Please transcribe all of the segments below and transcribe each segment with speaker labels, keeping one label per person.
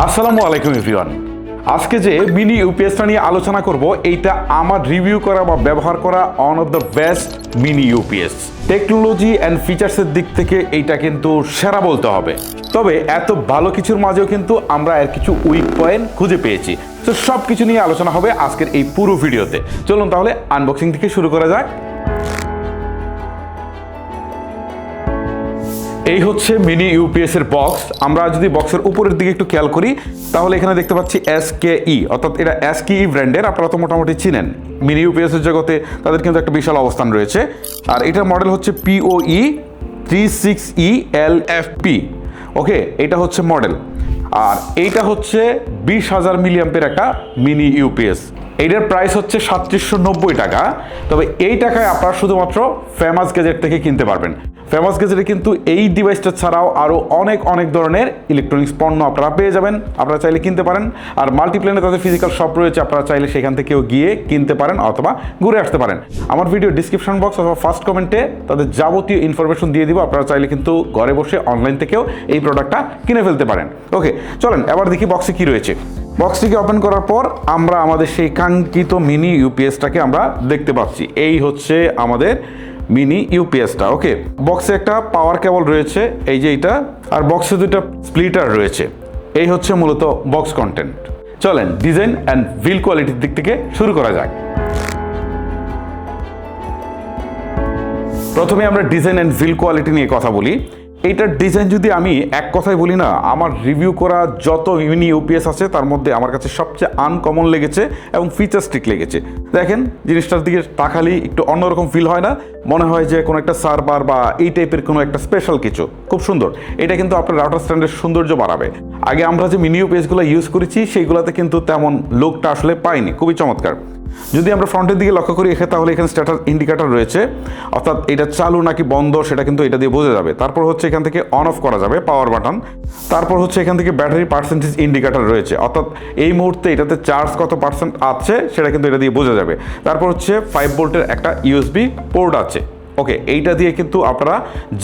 Speaker 1: আসসালামু আলাইকুম এভরিওয়ান। আজকে যে মিনি ইউপিএসটা নিয়ে আলোচনা করব, এইটা আমার রিভিউ করা বা ব্যবহার করা one of the best mini UPS. Technology and ফিচার্সের দিক থেকে এইটা কিন্তু সেরা বলতে হবে। তবে এত ভালো কিছুর মাঝেও কিন্তু আমরা এর কিছু উইক পয়েন্ট খুঁজে পেয়েছি। তো সব কিছু নিয়ে আলোচনা হবে আজকের এই পুরো ভিডিওতে। চলুন তাহলে আনবক্সিং থেকে শুরু করা যাক। এই হচ্ছে মিনি ইউপিএস এর বক্স। আমরা যদি বক্সের উপরের দিকে একটু খেয়াল করি তাহলে এখানে দেখতে পাচ্ছি SKE, অর্থাৎ এটা SKE ব্র্যান্ডের। আপনারা তো মোটামুটি চিনেন মিনি ইউপিএস এর জগতে, তাদের কিন্তু একটা বিশাল অবস্থান রয়েছে। আর এটার মডেল হচ্ছে POE 36ELFP। ওকে, এটা হচ্ছে মডেল। আর এইটা হচ্ছে 20,000 মিলিঅ্যাম্পের একটা মিনি ইউপিএস। এইটার প্রাইস হচ্ছে 3790 টাকা। তবে এই টাকায় আপনারা শুধুমাত্র ফেমাস গ্যাজেট থেকে কিনতে পারবেন। ফেমাস গ্যাজেটে কিন্তু এই ডিভাইসটা ছাড়াও আরও অনেক ধরনের ইলেকট্রনিক্স পণ্য আপনারা পেয়ে যাবেন। আপনারা চাইলে কিনতে পারেন। আর মাল্টিপ্লেনে তাদের ফিজিক্যাল শপ রয়েছে, আপনারা চাইলে সেখান থেকেও গিয়ে কিনতে পারেন অথবা ঘুরে আসতে পারেন। আমার ভিডিও ডিসক্রিপশন বক্স অথবা ফার্স্ট কমেন্টে তাদের যাবতীয় ইনফরমেশন দিয়ে দিব। আপনারা চাইলে কিন্তু ঘরে বসে অনলাইন থেকেও এই প্রোডাক্টটা কিনে ফেলতে পারেন। ওকে, চলেন এবার দেখি বক্সে কি রয়েছে। বক্সটিকে ওপেন করার পর আমরা আমাদের সেই কাঙ্ক্ষিত মিনি ইউপিএসটাকে আমরা দেখতে পাচ্ছি। এই হচ্ছে আমাদের মিনি ইউপিএসটা। ওকে, বক্সে একটা পাওয়ার কেবল রয়েছে, এই যে এটা। আর বক্সে দুটো স্প্লিটার রয়েছে। এই হচ্ছে মূলত বক্স কন্টেন্ট। চলেন ডিজাইন অ্যান্ড বিল্ড কোয়ালিটির দিক থেকে শুরু করা যাক। প্রথমে আমরা ডিজাইন অ্যান্ড বিল্ড কোয়ালিটি নিয়ে কথা বলি। এইটার ডিজাইন যদি আমি এক কথায় বলি না, আমার রিভিউ করা যত মিনি ইউপিএস আছে তার মধ্যে আমার কাছে সবচেয়ে আনকমন লেগেছে এবং ফিচারস্টিক লেগেছে। দেখেন, জিনিসটার দিকে তাকালেই একটু অন্যরকম ফিল হয় না? মনে হয় যে কোনো একটা সার্ভার বা এই টাইপের কোনো একটা স্পেশাল কিছু। খুব সুন্দর। এটা কিন্তু আপনার রাউটার স্ট্যান্ডের সৌন্দর্য বাড়াবে। আগে আমরা যে মিনি ইউপিএসগুলো ইউজ করেছি সেইগুলোতে কিন্তু তেমন লুকটা আসলে পাইনি। খুবই চমৎকার। যদি আমরা ফ্রন্টের দিকে লক্ষ্য করি তাহলে এখানে স্ট্যাটাস ইন্ডিকেটর রয়েছে, অর্থাৎ এটা চালু নাকি বন্ধ সেটা কিন্তু এটা দিয়ে বোঝা যাবে। তারপর হচ্ছে এখান থেকে অন অফ করা যাবে, পাওয়ার বাটন। তারপর হচ্ছে এখান থেকে ব্যাটারি পার্সেন্টেজ ইন্ডিকেটর রয়েছে, অর্থাৎ এই মুহূর্তে এটাতে চার্জ কত পার্সেন্ট আছে সেটা কিন্তু এটা দিয়ে বোঝা যাবে। তারপর হচ্ছে 5 ভোল্টের একটা USB পোর্ট আছে। ওকে, এইটা দিয়ে কিন্তু আপনারা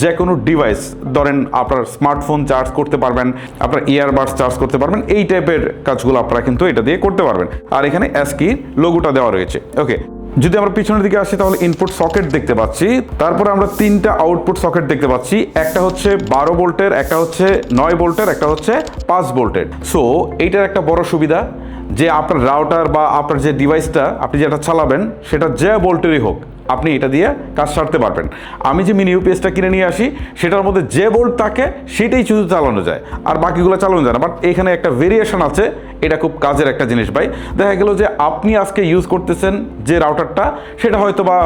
Speaker 1: যে কোনো ডিভাইস, ধরেন আপনার স্মার্টফোন চার্জ করতে পারবেন, আপনার ইয়ারবাডস চার্জ করতে পারবেন, এই টাইপের কাজগুলো আপনারা কিন্তু এটা দিয়ে করতে পারবেন। আর এখানে SKE লোগোটা দেওয়া রয়েছে। ওকে, যদি আমরা পিছনের দিকে আসি তাহলে ইনপুট সকেট দেখতে পাচ্ছি। তারপরে আমরা 3টা আউটপুট সকেট দেখতে পাচ্ছি। একটা হচ্ছে 12 ভোল্টের, একটা হচ্ছে 9 ভোল্টের, একটা হচ্ছে 5 ভোল্টের। সো এইটার একটা বড় সুবিধা যে আপনার রাউটার বা আপনার যে ডিভাইসটা আপনি যেটা চালাবেন সেটা যে ভোল্টেরই হোক, আপনি এটা দিয়ে কাজ সারতে পারবেন। আমি যে মিনি ইউপিএসটা কিনে নিয়ে আসি সেটার মধ্যে যে বোল্ট থাকে সেটাই শুধু চালানো যায়, আর বাকিগুলো চালানো যায় না। বাট এখানে একটা ভেরিয়েশন আছে, এটা খুব কাজের একটা জিনিস ভাই। দেখা গেল যে আপনি আজকে ইউজ করতেছেন যে রাউটারটা সেটা হয়তো বা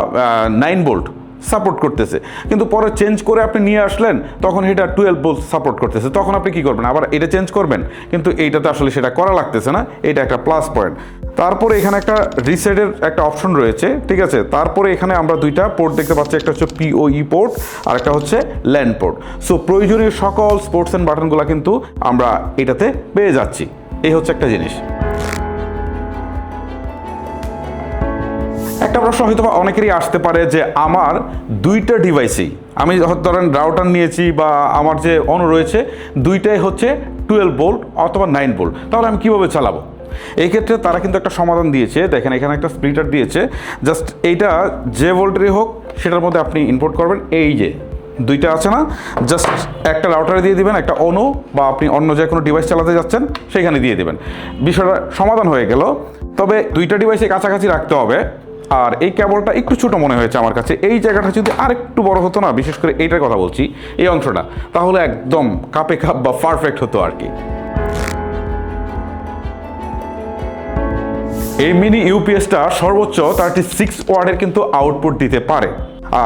Speaker 1: 9 ভোল্ট সাপোর্ট করতেছে, কিন্তু পরে চেঞ্জ করে আপনি নিয়ে আসলেন তখন এটা 12 ভোল্ট সাপোর্ট করতেছে। তখন আপনি কি করবেন? আবার এটা চেঞ্জ করবেন, কিন্তু এইটাতে আসলে সেটা করা লাগতেছে না। এটা একটা প্লাস পয়েন্ট। তারপরে এখানে একটা রিসেটের একটা অপশন রয়েছে, ঠিক আছে। তারপরে এখানে আমরা 2টা পোর্ট দেখতে পাচ্ছি, একটা হচ্ছে PoE পোর্ট আর একটা হচ্ছে ল্যান পোর্ট। সো প্রয়োজনীয় সকল স্পোর্টস অ্যান্ড বাটনগুলো কিন্তু আমরা এটাতে পেয়ে যাচ্ছি। এই হচ্ছে একটা জিনিস। একটা প্রশ্ন হয়তো অনেকেরই আসতে পারে যে আমার 2টা ডিভাইসেই, আমি ধরেন রাউটার নিয়েছি বা আমার যে অন রয়েছে, 2টাই হচ্ছে 12 ভোল্ট অথবা 9 ভোল্ট, তাহলে আমি কীভাবে চালাবো? এই ক্ষেত্রে তারা কিন্তু একটা সমাধান দিয়েছে। দেখেন, এখানে একটা স্প্লিটার দিয়েছে। জাস্ট এইটা যে ভোল্টেরই হোক সেটার মধ্যে আপনি ইনপুট করবেন। এই যে 2টা আছে না, জাস্ট একটা রাউটারে দিয়ে দিবেন, একটা অনু বা আপনি অন্য যে কোনো ডিভাইস চালাতে যাচ্ছেন সেখানে দিয়ে দিবেন। বিষয়টা সমাধান হয়ে গেল। তবে 2টা ডিভাইসে কাছাকাছি রাখতে হবে। আর এই কেবলটা একটু ছোটো মনে হয়েছে আমার কাছে। এই জায়গাটা যদি আরেকটু বড় হতো না, বিশেষ করে এইটার কথা বলছি, এই অংশটা, তাহলে একদম কাপে কাপ বা পারফেক্ট হতো আর কি। এই মিনি ইউপিএসটা সর্বোচ্চ 36 ওয়াটের কিন্তু আউটপুট দিতে পারে।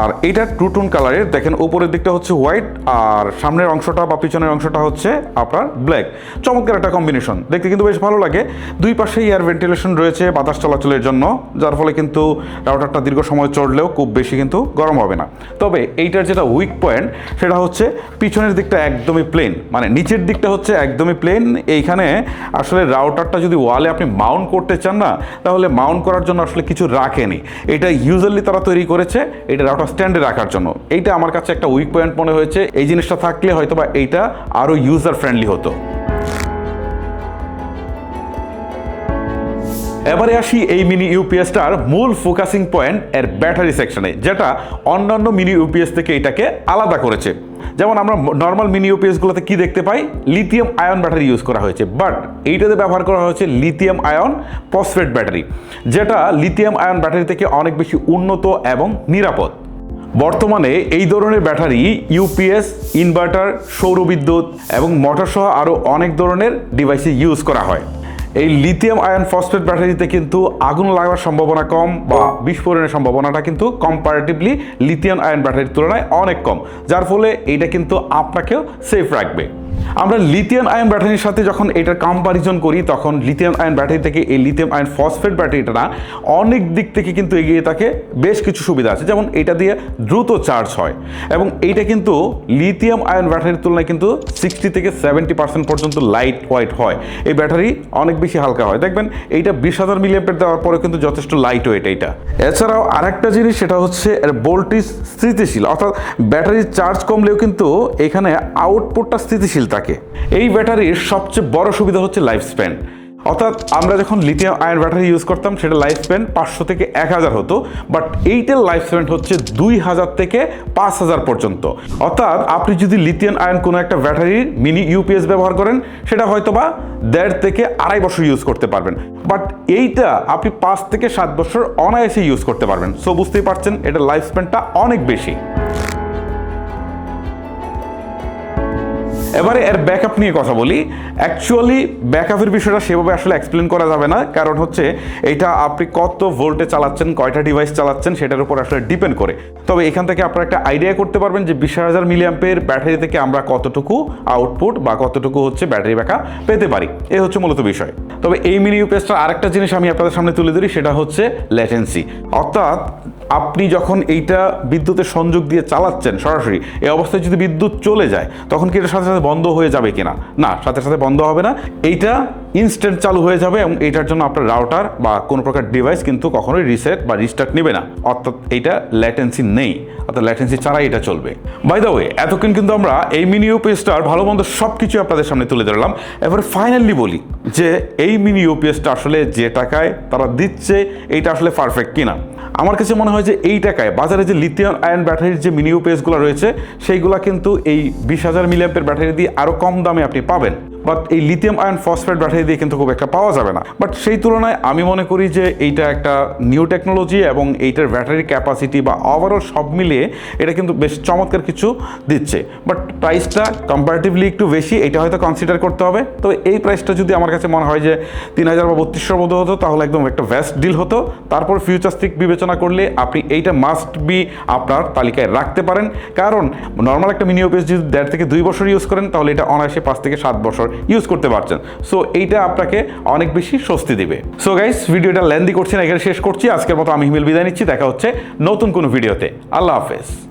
Speaker 1: আর এটা টু টোন কালারের। দেখেন, উপরের দিকটা হচ্ছে হোয়াইট আর সামনের অংশটা বা পিছনের অংশটা হচ্ছে আপনার ব্ল্যাক। চমৎকার একটা কম্বিনেশন, দেখতে কিন্তু বেশ ভালো লাগে। দুই পাশে এয়ার ভেন্টিলেশন রয়েছে বাতাস চলাচলের জন্য, যার ফলে কিন্তু রাউটারটা দীর্ঘ সময় চললেও খুব বেশি কিন্তু গরম হবে না। তবে এইটার যেটা উইক পয়েন্ট সেটা হচ্ছে পিছনের দিকটা একদমই প্লেন, মানে নিচের দিকটা হচ্ছে একদমই প্লেন। এইখানে আসলে রাউটারটা যদি ওয়ালে আপনি মাউন্ট করতে চান না, তাহলে মাউন্ট করার জন্য আসলে কিছু রাখেনি। এটা ইউজুয়ালি তারা তৈরি করেছে এটা রাউটার স্ট্যান্ডে রাখার জন্য। এইটা আমার কাছে একটা উইক পয়েন্ট মনে হয়েছে। এই জিনিসটা থাকলে হয়তো বা এইটা আরও ইউজার ফ্রেন্ডলি হতো। এবারে আসি এই মিনি ইউপিএসটার মূল ফোকাসিং পয়েন্ট এর ব্যাটারি সেকশনে, যেটা অন্যান্য মিনি ইউপিএস থেকে এটাকে আলাদা করেছে। যেমন আমরা নর্মাল মিনি ইউপিএসগুলোতে কি দেখতে পাই, লিথিয়াম আয়ন ব্যাটারি ইউজ করা হয়েছে, বাট এইটাতে ব্যবহার করা হয়েছে লিথিয়াম আয়ন ফসফেট ব্যাটারি, যেটা লিথিয়াম আয়ন ব্যাটারি থেকে অনেক বেশি উন্নত এবং নিরাপদ। বর্তমানে এই ধরনের ব্যাটারি ইউপিএস, ইনভার্টার, সৌরবিদ্যুৎ এবং মোটর সহ আরও অনেক ধরনের ডিভাইসে ইউজ করা হয়। এই লিথিয়াম আয়ন ফসফেট ব্যাটারিতে কিন্তু আগুন লাগার সম্ভাবনা কম বা বিস্ফোরণের সম্ভাবনাটা কিন্তু কম্পারেটিভলি লিথিয়াম আয়ন ব্যাটারির তুলনায় অনেক কম, যার ফলে এইটা কিন্তু আপনাকেও সেফ রাখবে। আমরা লিথিয়াম আয়ন ব্যাটারির সাথে যখন এটার কম্পারিজন করি, তখন লিথিয়াম আয়ন ব্যাটারি থেকে এই লিথিয়াম আয়ন ফসফেট ব্যাটারিটা না অনেক দিক থেকে কিন্তু এগিয়ে থাকে। বেশ কিছু সুবিধা আছে, যেমন এটা দিয়ে দ্রুত চার্জ হয় এবং এইটা কিন্তু লিথিয়াম আয়ন ব্যাটারির তুলনায় কিন্তু 60 থেকে 70% পর্যন্ত লাইট ওয়েট হয়। এই ব্যাটারি অনেক বেশি হালকা হয়, দেখবেন এইটা 20,000 মিলিঅ্যাম্পিয়ার দেওয়ার পরে কিন্তু যথেষ্ট লাইট ওয়েট এইটা। এছাড়াও আরেকটা জিনিস, সেটা হচ্ছে এর ভোল্টেজ স্থিতিশীল, অর্থাৎ ব্যাটারির চার্জ কমলেও কিন্তু এখানে আউটপুটটা স্থিতিশীল থাকে। এই ব্যাটারির সবচেয়ে বড় সুবিধা হচ্ছে লাইফ স্প্যান, অর্থাৎ আমরা যখন লিথিয়াম আয়ন ব্যাটারি ইউজ করতাম সেটা লাইফ স্প্যান 500 থেকে 1000 হতো, বাট এইটার লাইফ স্প্যান হচ্ছে 2000 থেকে 5000 পর্যন্ত। অর্থাৎ আপনি যদি লিথিয়াম আয়ন কোনো একটা ব্যাটারির মিনি ইউপিএস ব্যবহার করেন, সেটা হয়তো বা 1.5 থেকে 2.5 বছর ইউজ করতে পারবেন, বাট এইটা আপনি 5 থেকে 7 বছর অনায়াসে ইউজ করতে পারবেন। সো বুঝতেই পারছেন এটা লাইফ স্প্যানটা অনেক বেশি। এবারে এর ব্যাকআপ নিয়ে কথা বলি। অ্যাকচুয়ালি ব্যাকআপের বিষয়টা সেভাবে আসলে এক্সপ্লেন করা যাবে না, কারণ হচ্ছে এটা আপনি কত ভোল্টে চালাচ্ছেন, কয়টা ডিভাইস চালাচ্ছেন সেটার উপর আসলে ডিপেন্ড করে। তবে এখান থেকে আপনারা একটা আইডিয়া করতে পারবেন যে 20,000 মিলিঅ্যাম্পিয়ার ব্যাটারি থেকে আমরা কতটুকু আউটপুট বা কতটুকু হচ্ছে ব্যাটারি ব্যাকআপ পেতে পারি, এই হচ্ছে মূলত বিষয়। তবে এই মিনি ইউপিএসটার আরেকটা জিনিস আমি আপনাদের সামনে তুলে ধরি, সেটা হচ্ছে ল্যাটেন্সি। অর্থাৎ আপনি যখন এইটা বিদ্যুতের সংযোগ দিয়ে চালাচ্ছেন সরাসরি, এই অবস্থায় যদি বিদ্যুৎ চলে যায় তখন কি এটার সাথে সাথে বন্ধ হয়ে যাবে কিনা? না, সাথে সাথে বন্ধ হবে না, এইটা ইনস্ট্যান্ট চালু হয়ে যাবে এবং এইটার জন্য আপনার রাউটার বা কোনো প্রকার ডিভাইস কিন্তু কখনোই রিসেট বা রিস্টার্ট নেবে না। অর্থাৎ এইটা ল্যাটেন্সি নেই, অর্থাৎ ল্যাটেন্সি ছাড়াই এটা চলবে। বাই দ্য ওয়ে, এতক্ষণ কিন্তু আমরা এই মিনি ইউপিএসটার ভালো মন্দ সব কিছু আপনাদের সামনে তুলে ধরলাম। এবারে ফাইনালি বলি যে এই মিনি ইউপিএসটা আসলে যে টাকায় তারা দিচ্ছে এইটা আসলে পারফেক্ট কিনা। আমার কাছে মনে হয় যে এই টাকায় বাজারে যে লিথিয়াম আয়ন ব্যাটারির যে মিনি ইউপিএসগুলো রয়েছে সেইগুলো কিন্তু এই 20,000 মিলিঅ্যাম্পিয়ার ব্যাটারি দিয়ে আরও কম দামে আপনি পাবেন, বাট এই লিথিয়াম আয়ন ফসফেট ব্যাটারি দিয়ে কিন্তু খুব একটা পাওয়া যাবে না। বাট সেই তুলনায় আমি মনে করি যে এইটা একটা নিউ টেকনোলজি এবং এইটার ব্যাটারি ক্যাপাসিটি বা ওভারঅল সব মিলিয়ে এটা কিন্তু বেশ চমৎকার কিছু দিচ্ছে। বাট প্রাইসটা কম্পারেটিভলি একটু বেশি, এটা হয়তো কনসিডার করতে হবে। তো এই প্রাইসটা যদি আমার কাছে মনে হয় যে 3000 বা 3200 মতো হতো, তাহলে একদম একটা বেস্ট ডিল হতো। তারপর ফিউচারিস্টিক বিবেচনা করলে আপনি এইটা মাস্ট বি আপনার তালিকায় রাখতে পারেন, কারণ নর্মাল একটা মিনি ইউপিএস যদি 1.5 থেকে 2 বছর ইউজ করেন, তাহলে এটা অনায়াসে 5 থেকে 7 বছর ইউজ করতে পারছেন। সো এইটা আপনাকে অনেক বেশি স্বস্তি দিবে। সো গাইস, ভিডিওটা লেন্দি করছি না, এখানে শেষ করছি। আজকের মতো আমি হিমেল বিদায় নিচ্ছি, দেখা হচ্ছে নতুন কোনো ভিডিওতে। আল্লাহ হাফেজ।